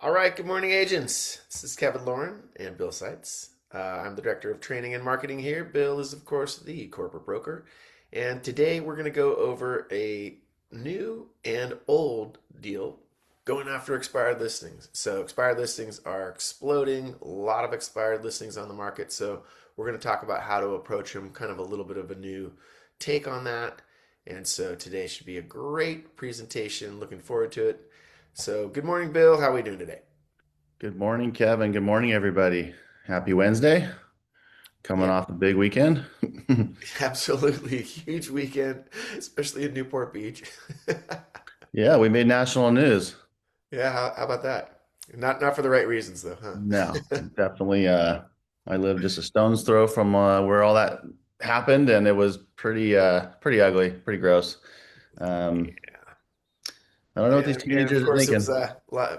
All right, good morning, agents. This is Kevin Lauren and Bill Seitz. I'm the Director of Training and Marketing here. Bill is, of course, the corporate broker. And today we're going to go over a new and old deal going after expired listings. So, expired listings are exploding, a lot of expired listings on the market. So, we're going to talk about how to approach them, kind of a little bit of a new take on that. And so, today should be a great presentation. Looking forward to it. So, good morning, Bill. How are we doing today? Good morning, Kevin. Good morning, everybody. Happy Wednesday. Coming Yeah, off a big weekend. absolutely. Huge weekend, especially in Newport Beach. Yeah, we made national news. Yeah, how about that? Not for the right reasons though, No, huh? definitely. I live just a stone's throw from where all that happened, and it was pretty ugly, pretty gross. Um, Yeah. I don't know what these And of teenagers are course it was thinking.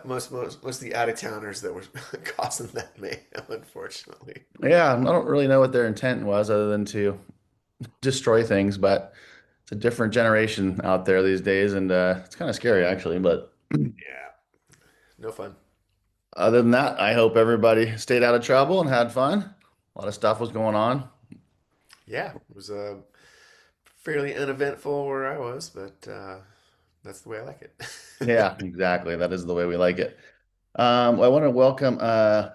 most of the out of towners that were causing that mayhem, unfortunately. Yeah, I don't really know what their intent was other than to destroy things, but it's a different generation out there these days, and it's kind of scary actually. But Yeah, no fun. other than that, I hope everybody stayed out of trouble and had fun. A lot of stuff was going on. Yeah, it was fairly uneventful where I was, but that's the way I like it. Yeah, exactly. That is the way we like it. I want to welcome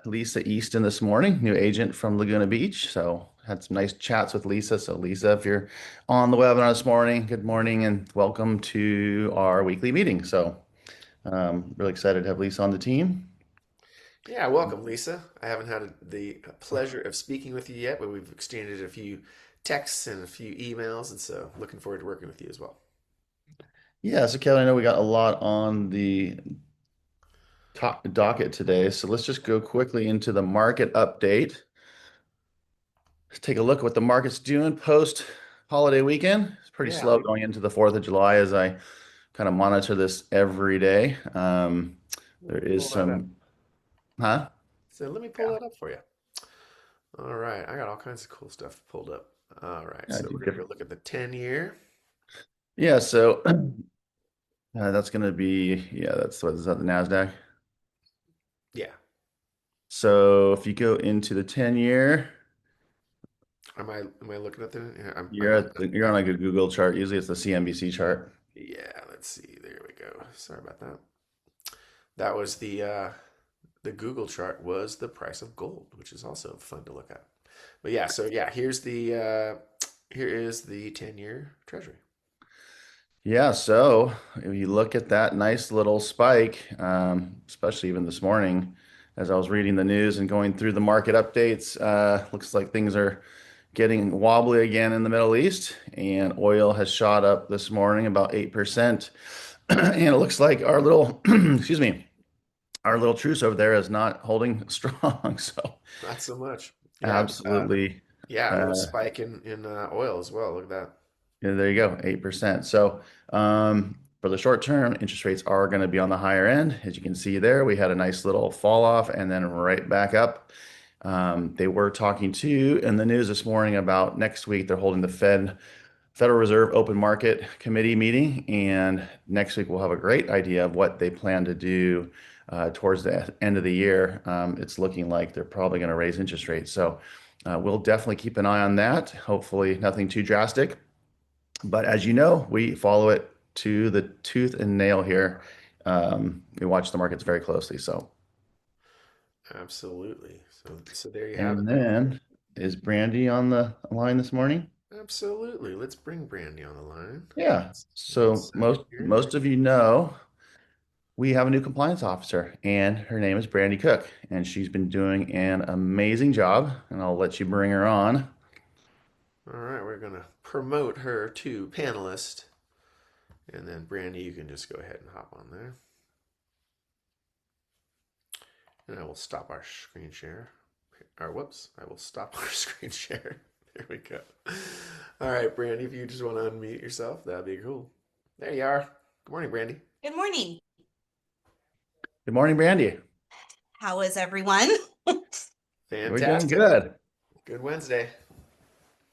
Lisa Easton this morning, new agent from Laguna Beach. So had some nice chats with Lisa. So Lisa, if you're on the webinar this morning, good morning and welcome to our weekly meeting. So really excited to have Lisa on the team. Yeah, welcome, Lisa. I haven't had the pleasure of speaking with you yet, but we've exchanged a few texts and a few emails, and so looking forward to working with you as well. Yeah, so Kelly, I know we got a lot on the top docket today. So let's just go quickly into the market update. Let's take a look at what the market's doing post holiday weekend. It's pretty Yeah, slow going into the 4th of July as I kind of monitor this every day. There let me is pull that up. some, huh? So let me pull that up for you. All right, I got all kinds of cool stuff pulled up. All right, Yeah, I so do we're gonna go look at the 10-year. yeah, so that's going to be, yeah, that's what is that, the NASDAQ? Yeah, So if you go into the 10-year, am I looking at the? Yeah, I'm you're looking at at. you're on like a Google chart. Usually it's the CNBC chart. Yeah, let's see. There we go. Sorry about that. That was the Google chart was the price of gold, which is also fun to look at. But yeah, so yeah, here is the 10-year treasury. Yeah, so if you look at that nice little spike, especially even this morning, as I was reading the news and going through the market updates, looks like things are getting wobbly again in the Middle East, and oil has shot up this morning about 8%. And it looks like our little, excuse me, our little truce over there is not holding strong. So Not so much. Yeah, absolutely, yeah, a little uh, spike in oil as well. Look at that. yeah, there you go, 8%. So, for the short term, interest rates are going to be on the higher end. As you can see there, we had a nice little fall off and then right back up. They were talking too in the news this morning about next week they're holding the Federal Reserve Open Market Committee meeting, and next week we'll have a great idea of what they plan to do towards the end of the year. It's looking like they're probably going to raise interest rates. So, we'll definitely keep an eye on that. Hopefully, nothing too drastic. But as you know, we follow it to the tooth and nail here. We watch the markets very closely. So, Absolutely. So there you have it and there. then is Brandy on the line this morning? Absolutely. Let's bring Brandy on the line. Yeah. One So second here. most of you know we have a new compliance officer, and her name is Brandy Cook, and she's been doing an amazing job. And I'll let you bring her on. All right, we're gonna promote her to panelist, and then Brandy, you can just go ahead and hop on there, and I will stop our screen share. Or whoops, I will stop our screen share. There we go. All right, Brandy, if you just want to unmute yourself, that'd be cool. There you are. Good morning, Brandy. Good morning. Good morning, Brandy. How is everyone? We're doing Fantastic. good. Good Wednesday.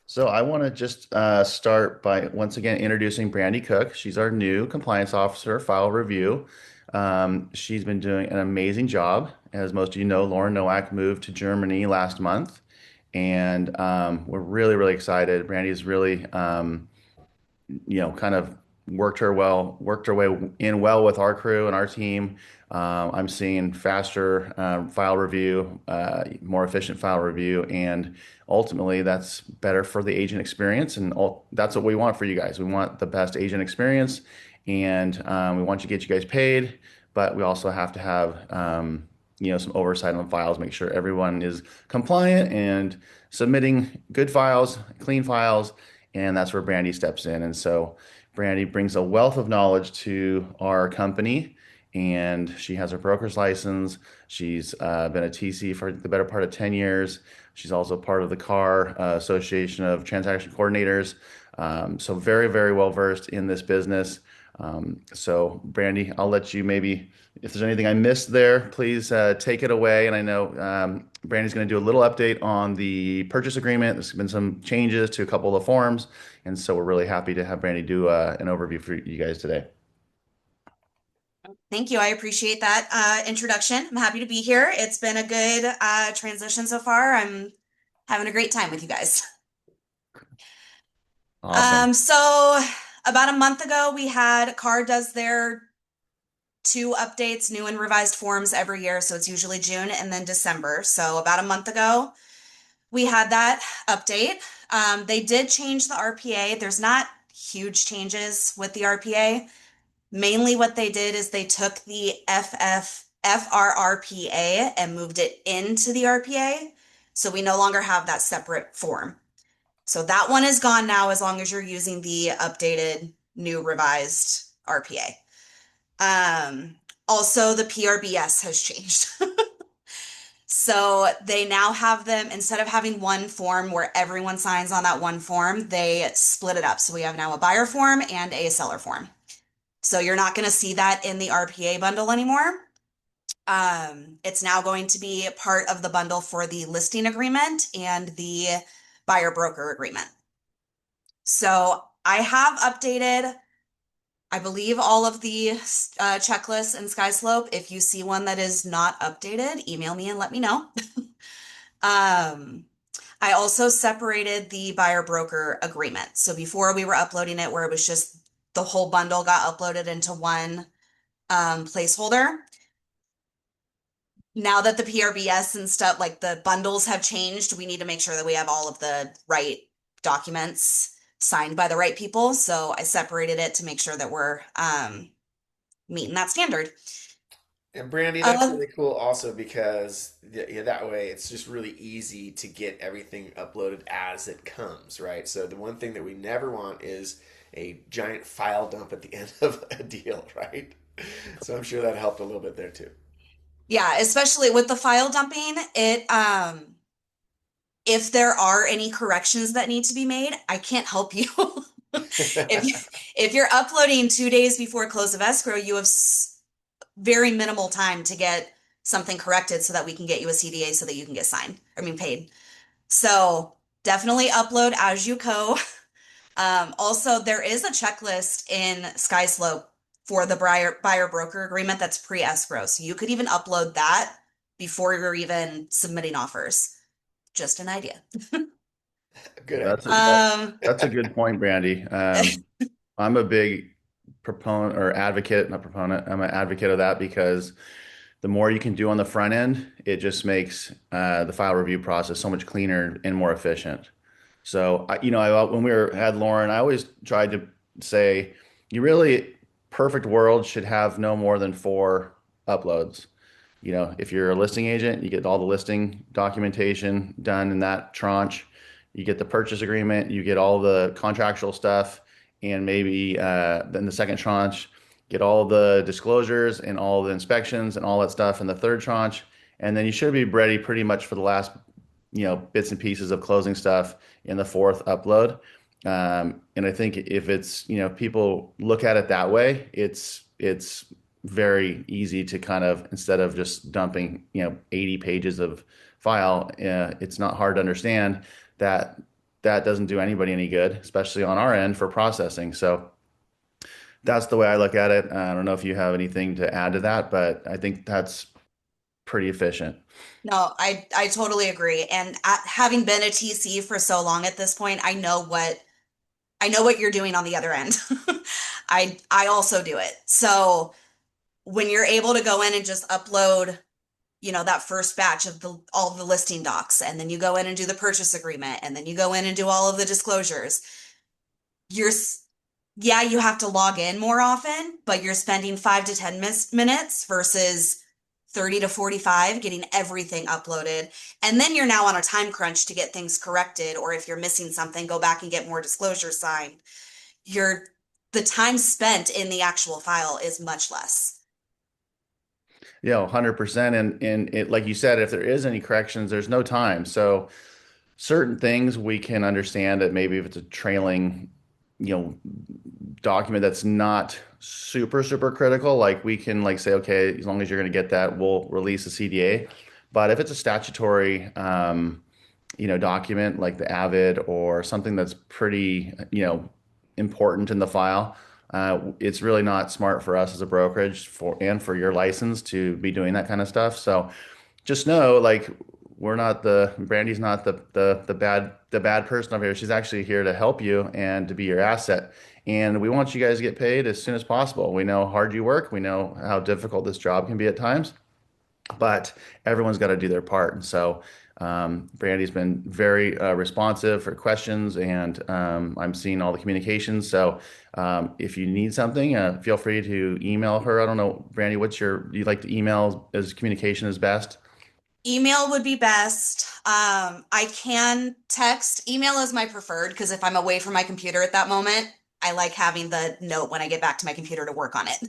So I want to just start by once again introducing Brandy Cook. She's our new compliance officer, file review. She's been doing an amazing job. As most of you know, Lauren Nowak moved to Germany last month, and we're really, really excited. Brandy's really kind of worked her way in well with our crew and our team. I'm seeing faster file review, more efficient file review, and ultimately that's better for the agent experience. And that's what we want for you guys. We want the best agent experience, and we want to get you guys paid, but we also have to have some oversight on files, make sure everyone is compliant and submitting good files, clean files, and that's where Brandy steps in. And so Brandy brings a wealth of knowledge to our company, and she has her broker's license. She's been a TC for the better part of 10 years. She's also part of the CAR Association of Transaction Coordinators. So very, very well versed in this business. So Brandy, I'll let you maybe, if there's anything I missed there, please take it away. And I know Brandy's going to do a little update on the purchase agreement. There's been some changes to a couple of the forms. And so we're really happy to have Brandy do an overview for you guys today. Thank you. I appreciate that introduction. I'm happy to be here. It's been a good transition so far. I'm having a great time with you guys. Awesome. So about a month ago, we had CAR does their 2 updates, new and revised forms every year. So it's usually June and then December. So about a month ago, we had that update. They did change the RPA. There's not huge changes with the RPA. Mainly what they did is they took the FRRPA and moved it into the RPA. So we no longer have that separate form. So that one is gone now as long as you're using the updated, new revised RPA. Also, the PRBS has changed. So they now have them, instead of having one form where everyone signs on that one form, they split it up. So we have now a buyer form and a seller form. So you're not going to see that in the RPA bundle anymore. It's now going to be part of the bundle for the listing agreement and the buyer broker agreement. So I have updated, I believe, all of the checklists in SkySlope. If you see one that is not updated, email me and let me know. I also separated the buyer broker agreement. So before we were uploading it where it was just the whole bundle got uploaded into one placeholder. Now that the PRBS and stuff, like the bundles have changed, we need to make sure that we have all of the right documents signed by the right people. So I separated it to make sure that we're meeting that standard. And Brandy, that's really cool also because yeah, that way it's just really easy to get everything uploaded as it comes, right? So the one thing that we never want is a giant file dump at the end of a deal, right? So I'm sure that helped a little bit there too. Yeah, especially with the file dumping, it if there are any corrections that need to be made, I can't help you. If you're uploading 2 days before close of escrow, you have very minimal time to get something corrected so that we can get you a CDA so that you can get paid. So definitely upload as you go. Also, there is a checklist in SkySlope for the buyer broker agreement that's pre-escrow. So you could even upload that before you're even submitting offers. Just an idea. Good That's idea. that's a good point, Brandy. I'm a big proponent or advocate, not proponent. I'm an advocate of that because the more you can do on the front end, it just makes the file review process so much cleaner and more efficient. So, when had Lauren, I always tried to say, you really, perfect world should have no more than 4 uploads. If you're a listing agent, you get all the listing documentation done in that tranche. You get the purchase agreement, you get all the contractual stuff, and maybe then the second tranche, get all the disclosures and all the inspections and all that stuff in the third tranche. And then you should be ready pretty much for the last, bits and pieces of closing stuff in the fourth upload. And I think if it's, people look at it that way, it's very easy to kind of, instead of just dumping 80 pages of file, it's not hard to understand that that doesn't do anybody any good, especially on our end for processing. So That's the way I look at it. I don't know if you have anything to add to that, but I think that's pretty efficient. No, I totally agree. And having been a TC for so long at this point, I know what you're doing on the other end. I also do it. So when you're able to go in and just upload, that first batch of all the listing docs, and then you go in and do the purchase agreement, and then you go in and do all of the disclosures, you're yeah, you have to log in more often, but you're spending 5 to 10 minutes versus 30 to 45 getting everything uploaded. And then you're now on a time crunch to get things corrected, or if you're missing something, go back and get more disclosures signed. You're The time spent in the actual file is much less. Yeah, 100%. And it, like you said, if there is any corrections, there's no time. So certain things we can understand that maybe if it's a trailing, you know, document that's not super critical, like we can like say, okay, as long as you're going to get that, we'll release a CDA. But if it's a statutory, document like the Avid or something that's pretty, important in the file, it's really not smart for us as a brokerage for your license to be doing that kind of stuff. So just know, like, Brandy's not the bad person over here. She's actually here to help you and to be your asset. And we want you guys to get paid as soon as possible. We know how hard you work. We know how difficult this job can be at times, but everyone's got to do their part. And so Brandy's been very responsive for questions, and I'm seeing all the communications. So if you need something, feel free to email her. I don't know, Brandy, do you like to email as communication is best? Email would be best. I can text. Email is my preferred because if I'm away from my computer at that moment, I like having the note when I get back to my computer to work on it.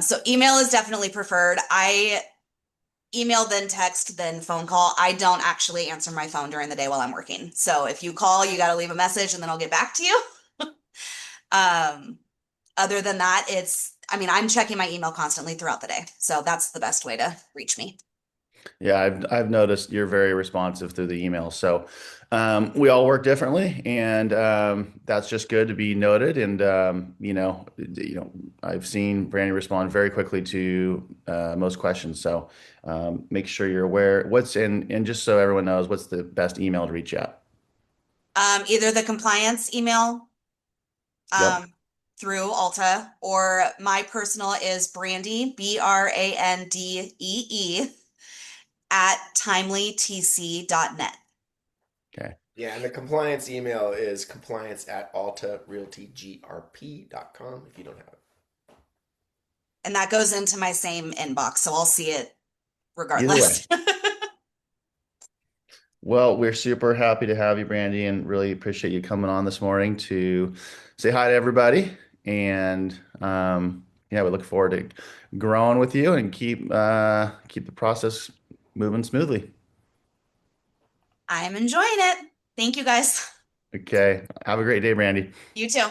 So email is definitely preferred. I email, then text, then phone call. I don't actually answer my phone during the day while I'm working. So if you call, you got to leave a message and then I'll get back to you. Um, Other than that, I'm checking my email constantly throughout the day. So that's the best way to reach me. Yeah, I've noticed you're very responsive through the email. So we all work differently, and that's just good to be noted. And I've seen Brandy respond very quickly to most questions. So make sure you're aware. And just so everyone knows, what's the best email to reach out? Either the compliance email Yep. um, through Alta, or my personal is Brandy, BRANDEE, at timelytc.net. Okay. Yeah, and the compliance email is compliance at altarealtygrp.com if you don't have it. And that goes into my same inbox, so I'll see it Either way. regardless. Well, we're super happy to have you, Brandy, and really appreciate you coming on this morning to say hi to everybody. And yeah, we look forward to growing with you and keep the process moving smoothly. I'm enjoying it. Thank you guys. Okay. Have a great day, Brandy. You too.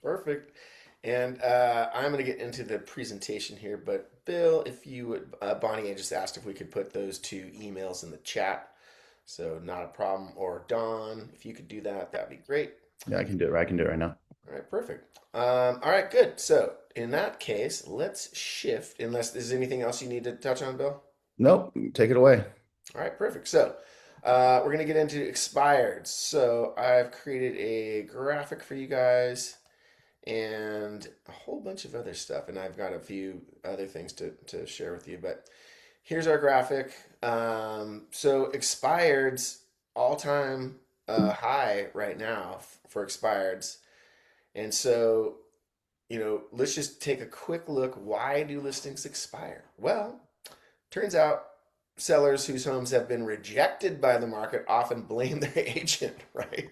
Perfect. And I'm going to get into the presentation here, but Bill, if you would, Bonnie just asked if we could put those two emails in the chat. So not a problem. Or Don, if you could do that, that'd be great. Yeah, I can do it. I can do it right now. All right, perfect. All right, good. So in that case, let's shift, unless there's anything else you need to touch on, Bill. Nope. Take it away. All right, perfect. So we're going to get into expireds. So I've created a graphic for you guys and a whole bunch of other stuff. And I've got a few other things to share with you. But here's our graphic. So expireds, all-time high right now for expireds. And so, let's just take a quick look. Why do listings expire? Well, turns out sellers whose homes have been rejected by the market often blame their agent, right,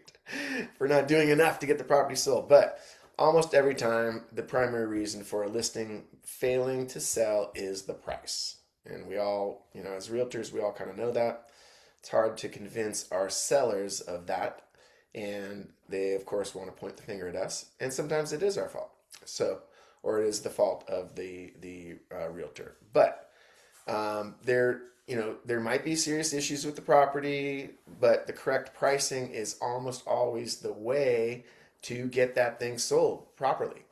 for not doing enough to get the property sold. But almost every time, the primary reason for a listing failing to sell is the price. And we all, as realtors, we all kind of know that. It's hard to convince our sellers of that. And they, of course, want to point the finger at us. And sometimes it is our fault. So, or it is the fault of the realtor. But there might be serious issues with the property, but the correct pricing is almost always the way to get that thing sold properly.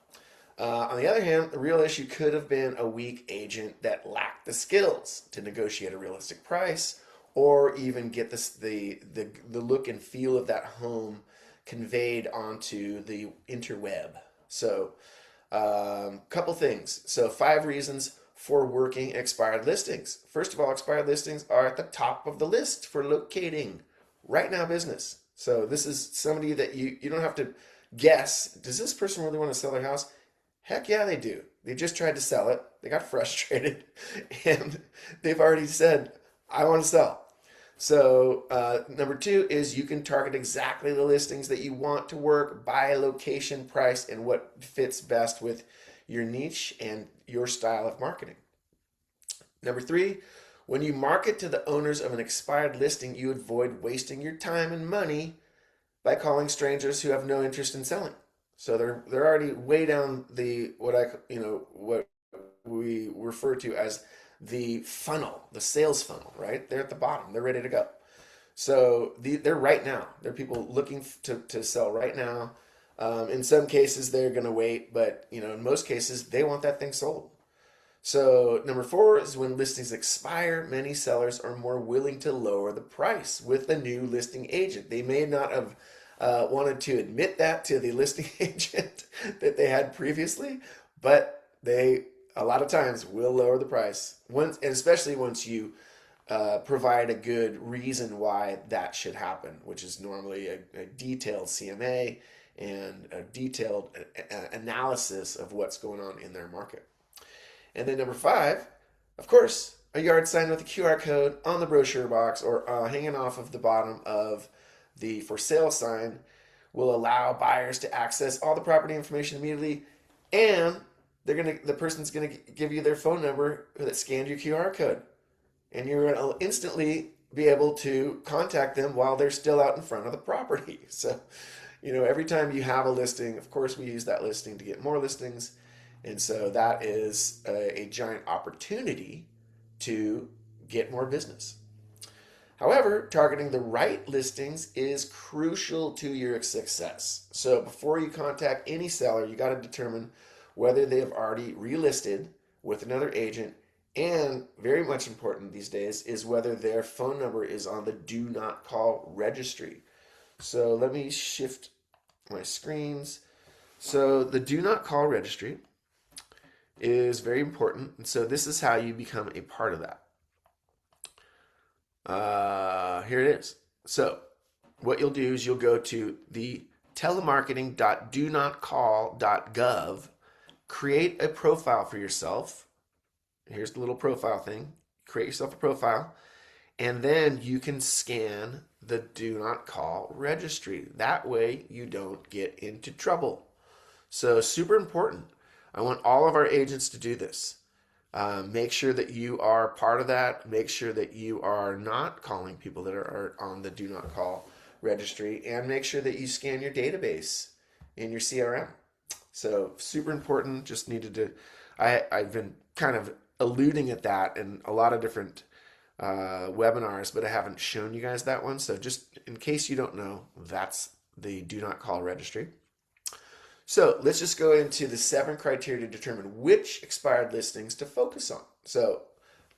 On the other hand, the real issue could have been a weak agent that lacked the skills to negotiate a realistic price or even get the look and feel of that home conveyed onto the interweb. So, couple things. So, 5 reasons for working expired listings. First of all, expired listings are at the top of the list for locating right now business. So, this is somebody that you don't have to guess, does this person really want to sell their house? Heck yeah, they do. They just tried to sell it. They got frustrated and they've already said, I want to sell. So, number 2 is you can target exactly the listings that you want to work by location, price, and what fits best with your niche and your style of marketing. Number 3, when you market to the owners of an expired listing, you avoid wasting your time and money by calling strangers who have no interest in selling. So they're already way down the what we refer to as the funnel, the sales funnel, right? They're at the bottom. They're ready to go. So they're right now. They're people looking to sell right now. In some cases, they're going to wait, but in most cases, they want that thing sold. So number 4 is when listings expire, many sellers are more willing to lower the price with a new listing agent. They may not have wanted to admit that to the listing agent that they had previously, but they a lot of times will lower the price once, and especially once you provide a good reason why that should happen, which is normally a detailed CMA and a detailed analysis of what's going on in their market. And then number 5, of course, a yard sign with a QR code on the brochure box or hanging off of the bottom of the for sale sign will allow buyers to access all the property information immediately, and the person's gonna give you their phone number that scanned your QR code, and you're gonna instantly be able to contact them while they're still out in front of the property. So, every time you have a listing, of course, we use that listing to get more listings, and so that is a giant opportunity to get more business. However, targeting the right listings is crucial to your success. So before you contact any seller, you got to determine whether they have already relisted with another agent, and very much important these days is whether their phone number is on the do not call registry. So let me shift my screens. So the do not call registry is very important, and so this is how you become a part of that. Here it is. So what you'll do is you'll go to the telemarketing.donotcall.gov, create a profile for yourself. Here's the little profile thing. Create yourself a profile, and then you can scan the do not call registry. That way you don't get into trouble. So super important. I want all of our agents to do this. Make sure that you are part of that. Make sure that you are not calling people that are on the do not call registry, and make sure that you scan your database in your CRM. So super important. Just needed to, I've been kind of alluding at that in a lot of different webinars, but I haven't shown you guys that one. So just in case you don't know, that's the do not call registry. So let's just go into the 7 criteria to determine which expired listings to focus on. So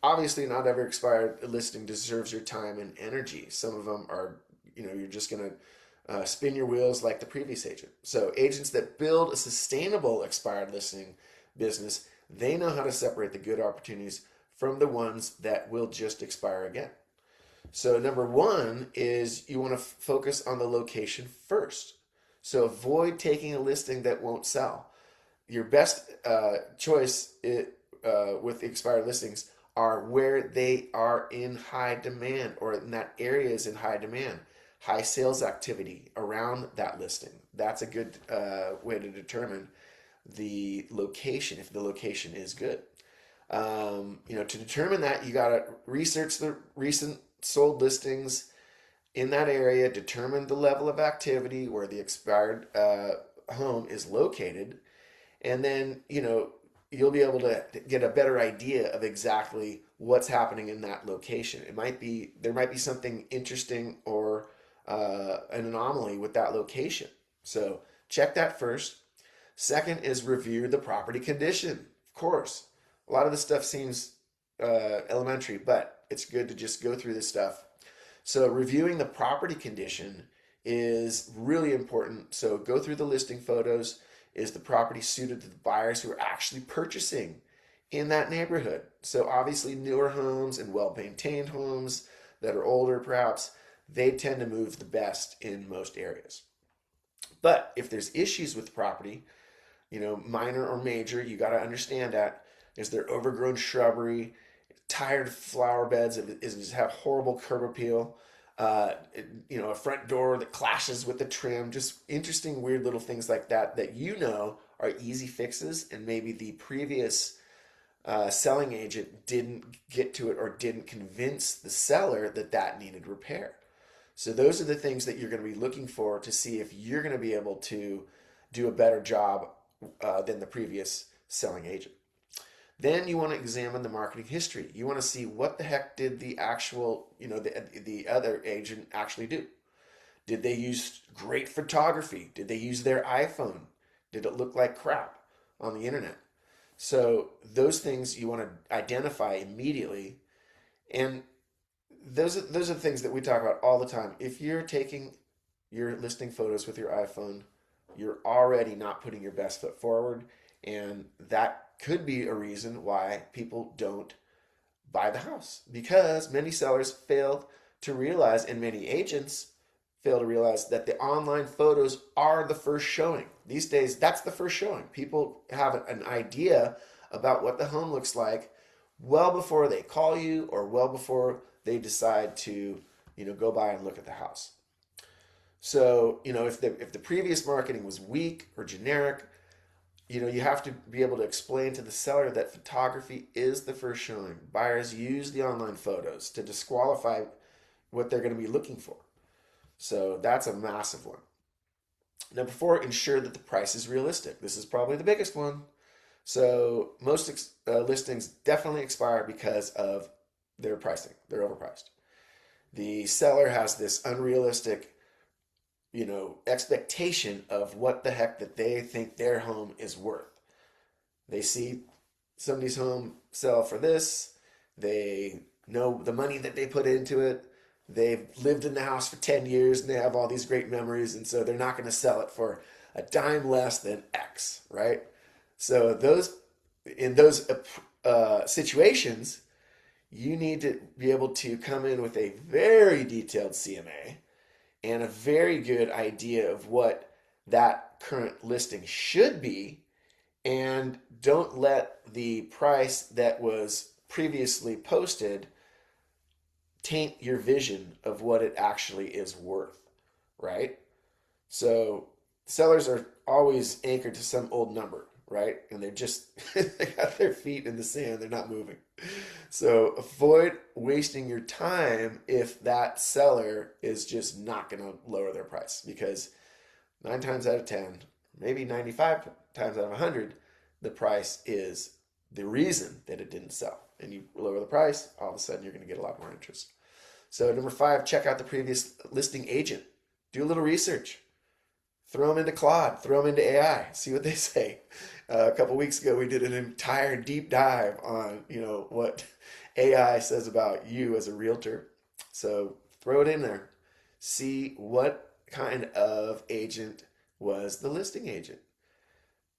obviously not every expired listing deserves your time and energy. Some of them are, you're just going to spin your wheels like the previous agent. So agents that build a sustainable expired listing business, they know how to separate the good opportunities from the ones that will just expire again. So number 1 is you want to focus on the location first. So avoid taking a listing that won't sell. Your best choice with expired listings are where they are in high demand, or in that area is in high demand, high sales activity around that listing. That's a good way to determine the location, if the location is good. To determine that, you got to research the recent sold listings in that area, determine the level of activity where the expired home is located, and then you'll be able to get a better idea of exactly what's happening in that location. There might be something interesting or an anomaly with that location. So check that first. Second is review the property condition. Of course, a lot of this stuff seems elementary, but it's good to just go through this stuff. So reviewing the property condition is really important. So go through the listing photos. Is the property suited to the buyers who are actually purchasing in that neighborhood? So obviously newer homes and well-maintained homes that are older perhaps, they tend to move the best in most areas. But if there's issues with the property, minor or major, you got to understand that. Is there overgrown shrubbery, tired flower beds? Does it have horrible curb appeal? A front door that clashes with the trim? Just interesting, weird little things like that are easy fixes, and maybe the previous selling agent didn't get to it or didn't convince the seller that needed repair. So those are the things that you're going to be looking for to see if you're going to be able to do a better job than the previous selling agent. Then you want to examine the marketing history. You want to see what the heck did the actual, the other agent actually do. Did they use great photography? Did they use their iPhone? Did it look like crap on the internet? So those things you want to identify immediately. And those are the things that we talk about all the time. If you're taking your listing photos with your iPhone, you're already not putting your best foot forward, and that could be a reason why people don't buy the house, because many sellers failed to realize, and many agents fail to realize, that the online photos are the first showing. These days, that's the first showing. People have an idea about what the home looks like well before they call you or well before they decide to, go by and look at the house. So, if the previous marketing was weak or generic, you have to be able to explain to the seller that photography is the first showing. Buyers use the online photos to disqualify what they're going to be looking for. So that's a massive one. Number 4, ensure that the price is realistic. This is probably the biggest one. So most listings definitely expire because of their pricing. They're overpriced. The seller has this unrealistic expectation of what the heck that they think their home is worth. They see somebody's home sell for this. They know the money that they put into it. They've lived in the house for 10 years and they have all these great memories, and so they're not going to sell it for a dime less than X, right? So in those situations, you need to be able to come in with a very detailed CMA and a very good idea of what that current listing should be, and don't let the price that was previously posted taint your vision of what it actually is worth, right? So sellers are always anchored to some old number, right? And they're just, they got their feet in the sand, they're not moving. So avoid wasting your time if that seller is just not going to lower their price, because 9 times out of 10, maybe 95 times out of 100, the price is the reason that it didn't sell. And you lower the price, all of a sudden you're going to get a lot more interest. So number 5, check out the previous listing agent. Do a little research. Throw them into Claude, throw them into AI, see what they say. A couple weeks ago, we did an entire deep dive on, what AI says about you as a realtor. So throw it in there. See what kind of agent was the listing agent.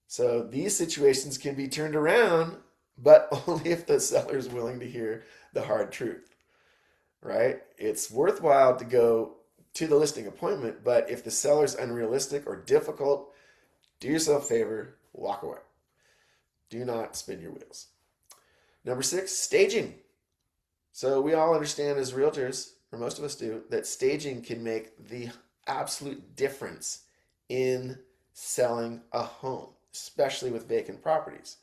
So these situations can be turned around, but only if the seller is willing to hear the hard truth, right? It's worthwhile to go to the listing appointment, but if the seller's unrealistic or difficult, do yourself a favor, walk away. Do not spin your wheels. Number 6, staging. So we all understand as realtors, or most of us do, that staging can make the absolute difference in selling a home, especially with vacant properties.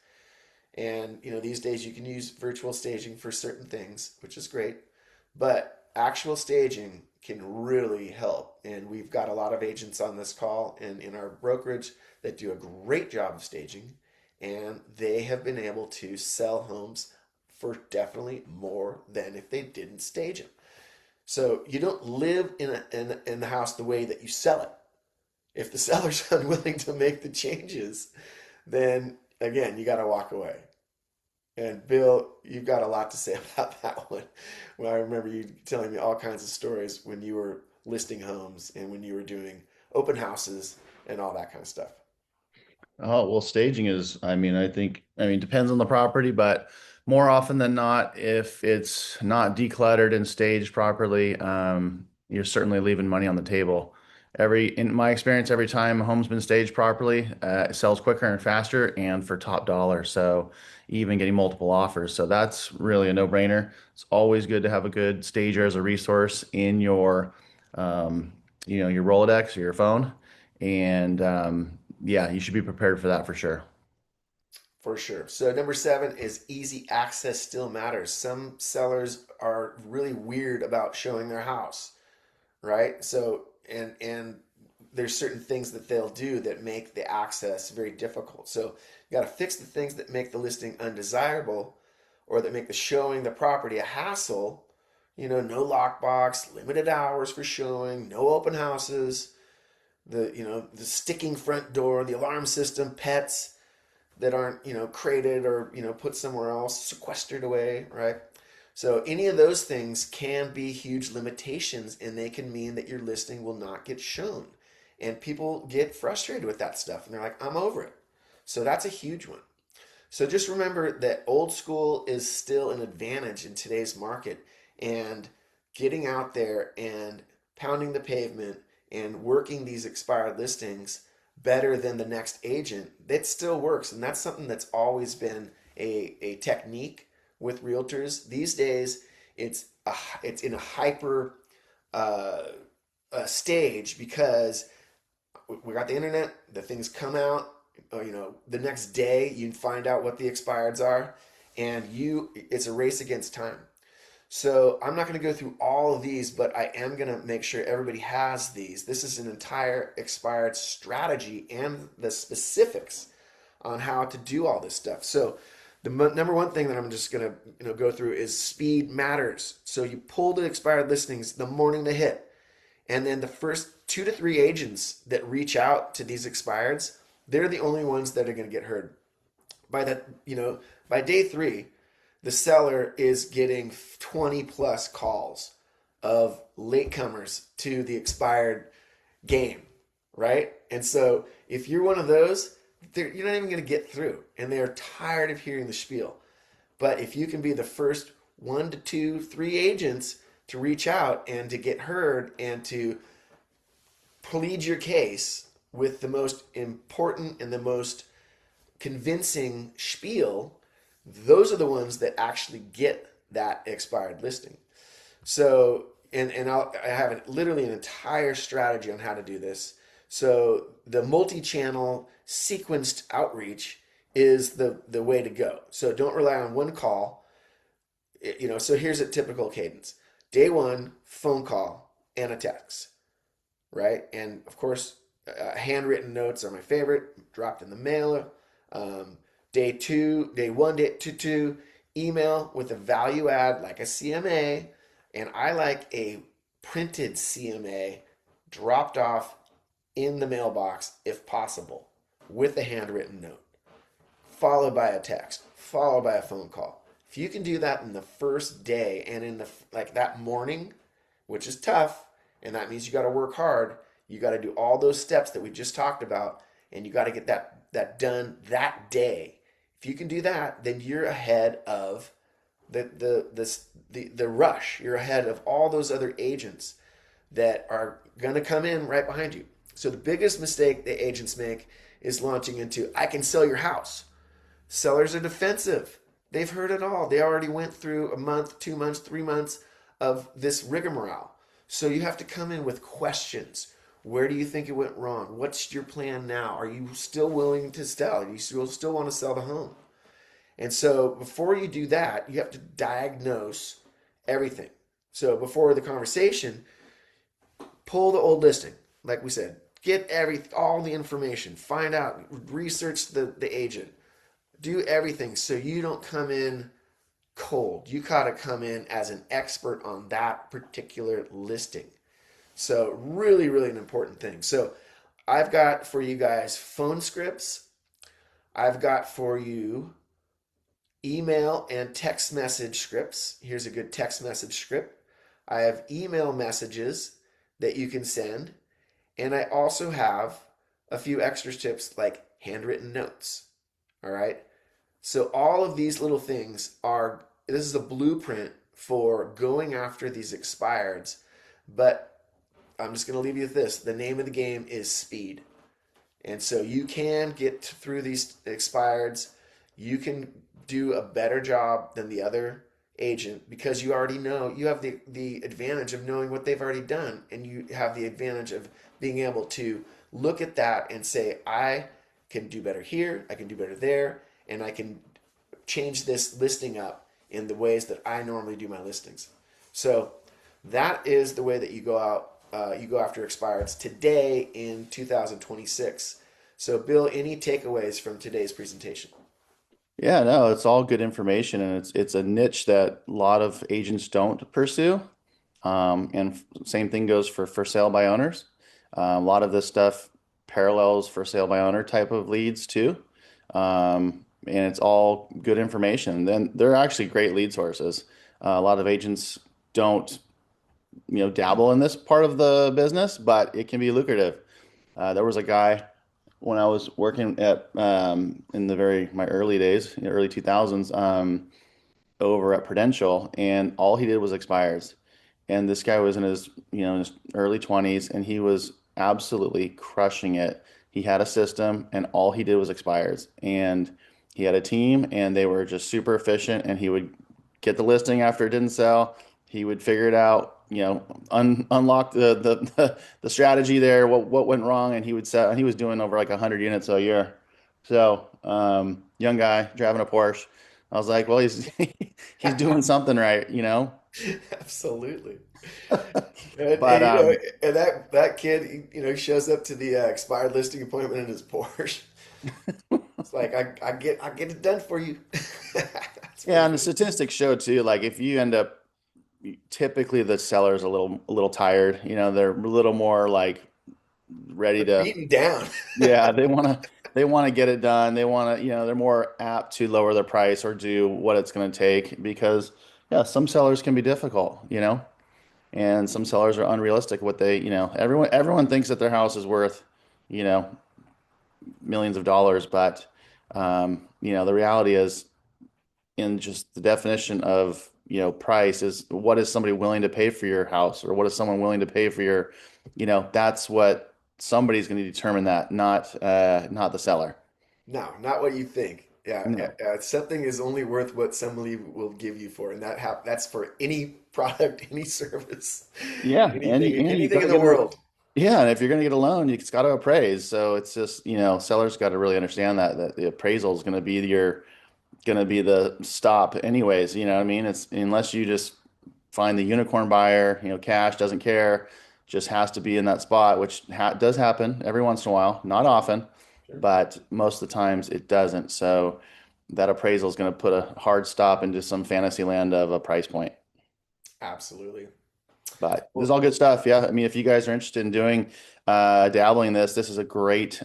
And these days you can use virtual staging for certain things, which is great, but actual staging can really help. And we've got a lot of agents on this call and in our brokerage that do a great job of staging, and they have been able to sell homes for definitely more than if they didn't stage them. So you don't live in the house the way that you sell it. If the seller's unwilling to make the changes, then again, you got to walk away. And Bill, you've got a lot to say about that one. Well, I remember you telling me all kinds of stories when you were listing homes and when you were doing open houses and all that kind of stuff. Oh, well, staging is, depends on the property, but more often than not, if it's not decluttered and staged properly, you're certainly leaving money on the table. In my experience, every time a home's been staged properly, it sells quicker and faster and for top dollar. So even getting multiple offers. So that's really a no-brainer. It's always good to have a good stager as a resource in um, your Rolodex or your phone. And yeah, you should be prepared for that for sure. For sure. So number 7 is easy access still matters. Some sellers are really weird about showing their house, right? So and there's certain things that they'll do that make the access very difficult. So you got to fix the things that make the listing undesirable or that make the showing the property a hassle. No lockbox, limited hours for showing, no open houses, the sticking front door, the alarm system, pets that aren't crated or put somewhere else, sequestered away, right? So any of those things can be huge limitations, and they can mean that your listing will not get shown, and people get frustrated with that stuff and they're like, I'm over it. So that's a huge one. So just remember that old school is still an advantage in today's market, and getting out there and pounding the pavement and working these expired listings better than the next agent, that still works. And that's something that's always been a technique with realtors. These days, it's in a hyper uh, stage because we got the internet, the things come out, the next day you find out what the expireds are, and it's a race against time. So I'm not going to go through all of these, but I am going to make sure everybody has these. This is an entire expired strategy and the specifics on how to do all this stuff. So the number one thing that I'm just going to go through is speed matters. So you pull the expired listings the morning they hit, and then the first 2 to 3 agents that reach out to these expireds, they're the only ones that are going to get heard. By day 3, the seller is getting 20 plus calls of latecomers to the expired game, right? And so if you're one of those, you're not even going to get through, and they're tired of hearing the spiel. But if you can be the first 1 to 2, 3 agents to reach out and to get heard and to plead your case with the most important and the most convincing spiel, those are the ones that actually get that expired listing. So, I have literally an entire strategy on how to do this. So the multi-channel sequenced outreach is the way to go. So don't rely on one call. So here's a typical cadence. Day 1, phone call and a text, right? And of course, handwritten notes are my favorite, dropped in the mailer. Day 1, day 2, email with a value add like a CMA, and I like a printed CMA dropped off in the mailbox if possible with a handwritten note, followed by a text, followed by a phone call. If you can do that in the first day and in that morning, which is tough, and that means you got to work hard, you got to do all those steps that we just talked about, and you got to get that done that day. If you can do that, then you're ahead of the rush. You're ahead of all those other agents that are going to come in right behind you. So the biggest mistake the agents make is launching into, I can sell your house. Sellers are defensive. They've heard it all. They already went through a month, 2 months, 3 months of this rigmarole. So you have to come in with questions. Where do you think it went wrong? What's your plan now? Are you still willing to sell? Do you still want to sell the home? And so before you do that, you have to diagnose everything. So before the conversation, pull the old listing, like we said. Get all the information. Find out. Research the agent. Do everything so you don't come in cold. You got to come in as an expert on that particular listing. So really, really an important thing. So I've got for you guys phone scripts. I've got for you email and text message scripts. Here's a good text message script. I have email messages that you can send. And I also have a few extra tips like handwritten notes. All right. So all of these little things are, this is a blueprint for going after these expireds. But I'm just going to leave you with this. The name of the game is speed. And so you can get through these expireds. You can do a better job than the other agent because you already know, you have the advantage of knowing what they've already done. And you have the advantage of being able to look at that and say, I can do better here, I can do better there, and I can change this listing up in the ways that I normally do my listings. So that is the way that you go out. You go after expireds today in 2026. So, Bill, any takeaways from today's presentation? Yeah, no, it's all good information, and it's a niche that a lot of agents don't pursue. And same thing goes for sale by owners. A lot of this stuff parallels for sale by owner type of leads too. And it's all good information. Then they're actually great lead sources. A lot of agents don't, dabble in this part of the business, but it can be lucrative. There was a guy when I was working at in my early days, early 2000s, over at Prudential, and all he did was expires. And this guy was in his early 20s, and he was absolutely crushing it. He had a system, and all he did was expires. And he had a team, and they were just super efficient. And he would get the listing after it didn't sell. He would figure it out, unlock the strategy there, what went wrong, and he would sell. And he was doing over like 100 units a year. So, young guy driving a Porsche. I was like, well, he's he's doing something right. Absolutely. But And that kid, shows up to the expired listing appointment in his Porsche. It's like I get it done for you. That's yeah, pretty and the good. statistics show too, like if you end up typically the seller's a little tired, they're a little more like ready They're to, beaten down. yeah, they want to get it done. They want to, they're more apt to lower their price or do what it's going to take because yeah, some sellers can be difficult. And some sellers are unrealistic what everyone thinks that their house is worth, you know, millions of dollars, but the reality is in just the definition of price is what is somebody willing to pay for your house or what is someone willing to pay for that's what somebody's going to determine that, not the seller. No, not what you think. Yeah, No. something is only worth what somebody will give you for, and that's for any product, any service, Yeah, and anything, you anything got in to the get a world. yeah, and if you're going to get a loan, it's got to appraise. So it's just, sellers got to really understand that the appraisal is going to be the stop anyways, you know what I mean? It's unless you just find the unicorn buyer, cash doesn't care, just has to be in that spot, which does happen every once in a while, not often, Sure. but most of the times it doesn't. So that appraisal is going to put a hard stop into some fantasy land of a price point. Absolutely. But this is Well, all good stuff. Yeah. I mean, if you guys are interested in doing dabbling in this, this is a great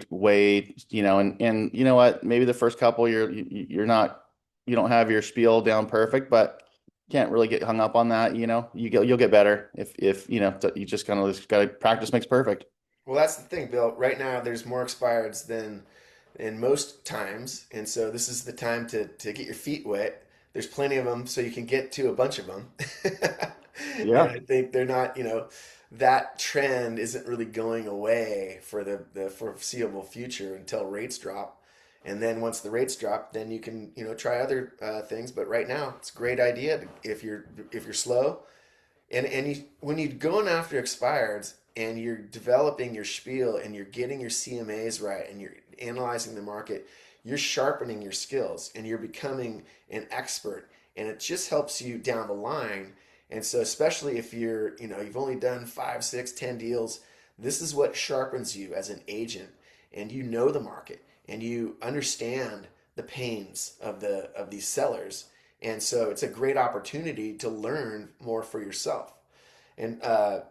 way, and you know what? Maybe the first couple you're not you don't have your spiel down perfect, but can't really get hung up on that. You'll get better if you just kind of got to practice makes perfect. well, that's the thing, Bill. Right now, there's more expireds than in most times, and so this is the time to get your feet wet. There's plenty of them, so you can get to a bunch of them. And Yeah. I think they're not, that trend isn't really going away for the foreseeable future until rates drop. And then once the rates drop, then you can, try other things. But right now, it's a great idea if you're slow and when you're going after expireds and you're developing your spiel and you're getting your CMAs right and you're analyzing the market, you're sharpening your skills and you're becoming an expert. And it just helps you down the line. And so, especially if you've only done 5, 6, 10 deals, this is what sharpens you as an agent. And you know the market and you understand the pains of these sellers. And so it's a great opportunity to learn more for yourself. And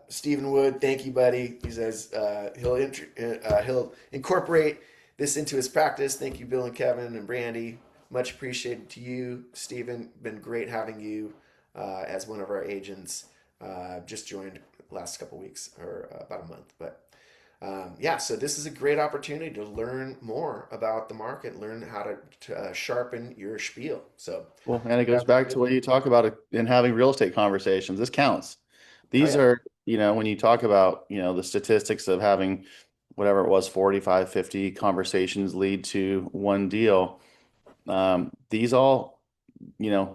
Stephen Wood, thank you, buddy. He says he'll incorporate this into his practice. Thank you, Bill and Kevin and Brandy. Much appreciated to you, Stephen. Been great having you as one of our agents. Just joined last couple weeks or about a month, but yeah. So this is a great opportunity to learn more about the market, learn how to sharpen your spiel. So Well, and it goes back to what you talk about in having real estate conversations. This counts. oh These yeah, are, when you talk about, the statistics of having whatever it was, 45, 50 conversations lead to one deal. These all,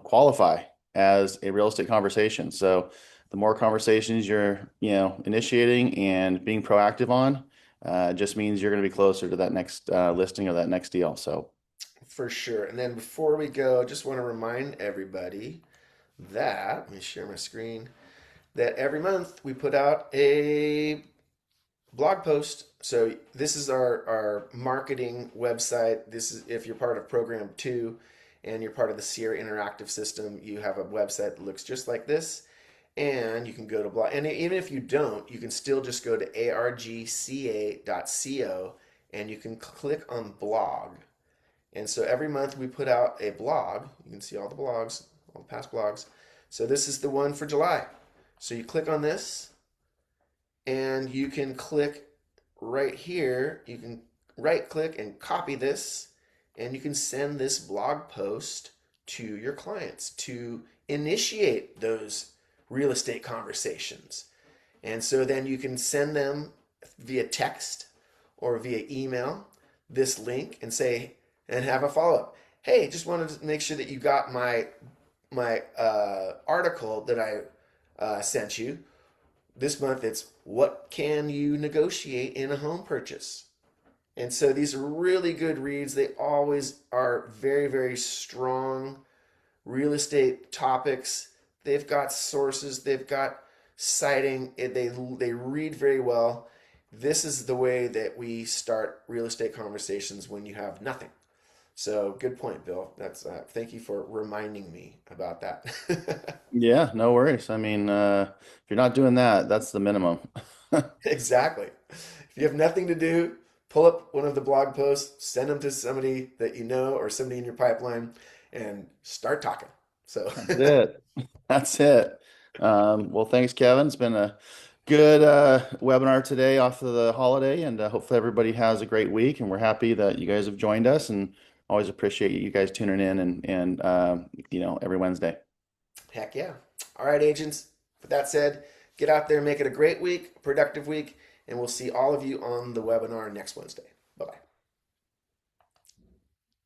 qualify as a real estate conversation. So the more conversations you're, initiating and being proactive on, just means you're going to be closer to that next listing or that next deal. So for sure. And then before we go, just want to remind everybody that, let me share my screen, that every month we put out a blog post. So this is our marketing website. This is if you're part of program 2 and you're part of the Sierra Interactive System, you have a website that looks just like this. And you can go to blog. And even if you don't, you can still just go to argca.co and you can click on blog. And so every month we put out a blog. You can see all the blogs, all the past blogs. So this is the one for July. So you click on this and you can click right here. You can right click and copy this and you can send this blog post to your clients to initiate those real estate conversations. And so then you can send them via text or via email this link and say, and have a follow-up. Hey, just wanted to make sure that you got my article that I sent you. This month it's what can you negotiate in a home purchase? And so these are really good reads. They always are very, very strong real estate topics. They've got sources, they've got citing, they read very well. This is the way that we start real estate conversations when you have nothing. So good point, Bill. That's thank you for reminding me about that. yeah, no worries. I mean, if you're not doing that, that's the minimum. Exactly. If you have nothing to do, pull up one of the blog posts, send them to somebody that you know or somebody in your pipeline, and start talking. So That's it. That's it. Well, thanks, Kevin. It's been a good webinar today off of the holiday, and hopefully everybody has a great week. And we're happy that you guys have joined us, and always appreciate you guys tuning in and every Wednesday. heck yeah. All right, agents. With that said, get out there, make it a great week, productive week, and we'll see all of you on the webinar next Wednesday. Bye bye.